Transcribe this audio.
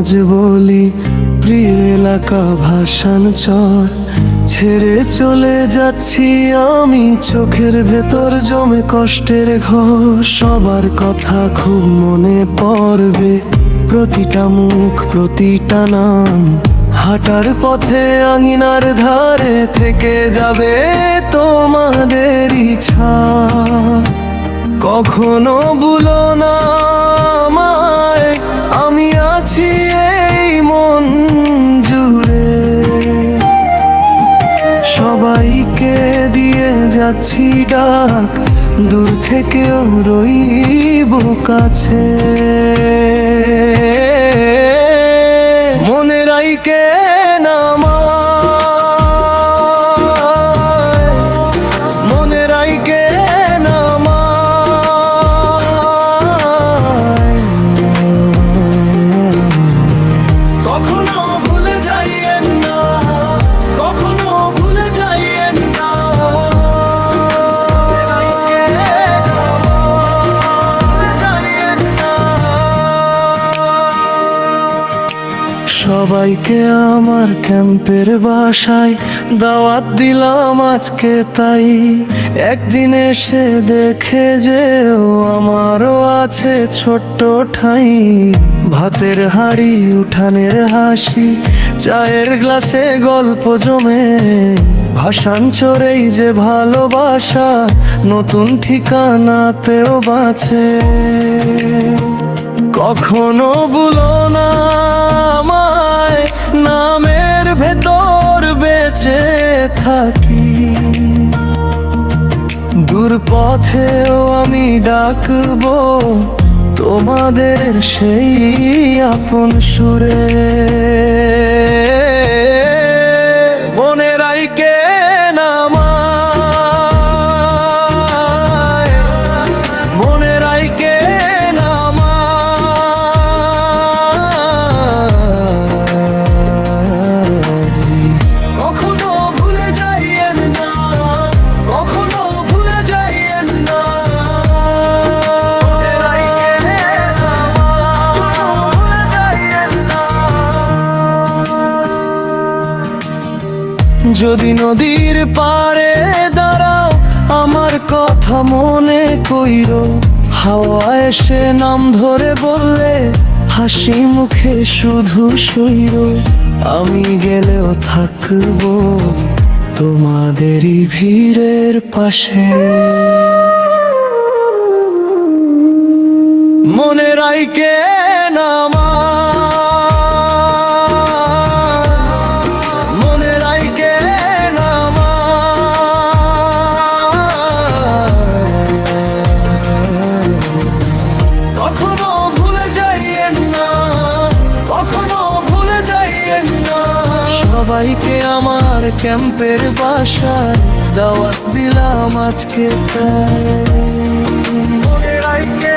আজ বলি প্রিয় এলাকা ভাসান চর ছেড়ে চলে যাচ্ছি আমি, চোখের ভেতর জমে কষ্টের ঘর। সবার কথা খুব মনে পড়বে, প্রতিটা মুখ প্রতিটা নাম। হাঁটার পথে আঙিনার ধারে থেকে যাবে তোমাদের ইচ্ছা। কখনো ভুলো না আমায়, আমি আছি এই মন জুড়ে। সবাইকে দিয়ে যাচ্ছি ডাক, দূর থেকেও রইব কাছে। মনে রাইকে না আমায়, মনে রাইকে না আমায়। কখনো ভুলে যাইয়েন না, কখনো ভুলে যাইয়েন না। সবাইকে আমার ক্যাম্পের বাসায় দাওয়াত দিলাম আজকে, তাই একদিন এসে দেখে যেও আমারও আছে ছোট্ট ঠাঁই। ভাতের হাঁড়ি উঠানের হাসি, চায়ের গ্লাসে গল্প জমে। ভাসান চড়েই যে ভালোবাসা নতুন ঠিকানাতেও বাঁচে। কখনো ভুলো না আমায়, নামের ভেতর বেঁচে থাকি। দূর পথেও আমি ডাকবো তোমাদের সেই আপন সুরে। মনে রাইকে না আমায়, মনে রাইকে না আমায়। কখনো ভুলে যাইয়েন না, কখনো ভুলে যাইয়েন না। মনে রাইকে না আমায়, ভুলে যাইয়েন না। যদি নদীর পাড়ে দাঁড়াও আমার কথা মনে কইরো। হাওয়া এসে নাম ধরে বললে হাসি মুখে শুধু সইর। আমি গেলেও থাকবো তোমাদেরই ভিড়ের পাশে। মনে রাইকে না আমায়, মনে রাইকে না আমায়। কখনো ভুলে যাইয়েন না, কখনো ভুলে যাইয়েন না। সবাইকে আমার ক্যাম্পের বাসায় দাওয়াত দিলাম আজকে, তাই মনে রাইকে।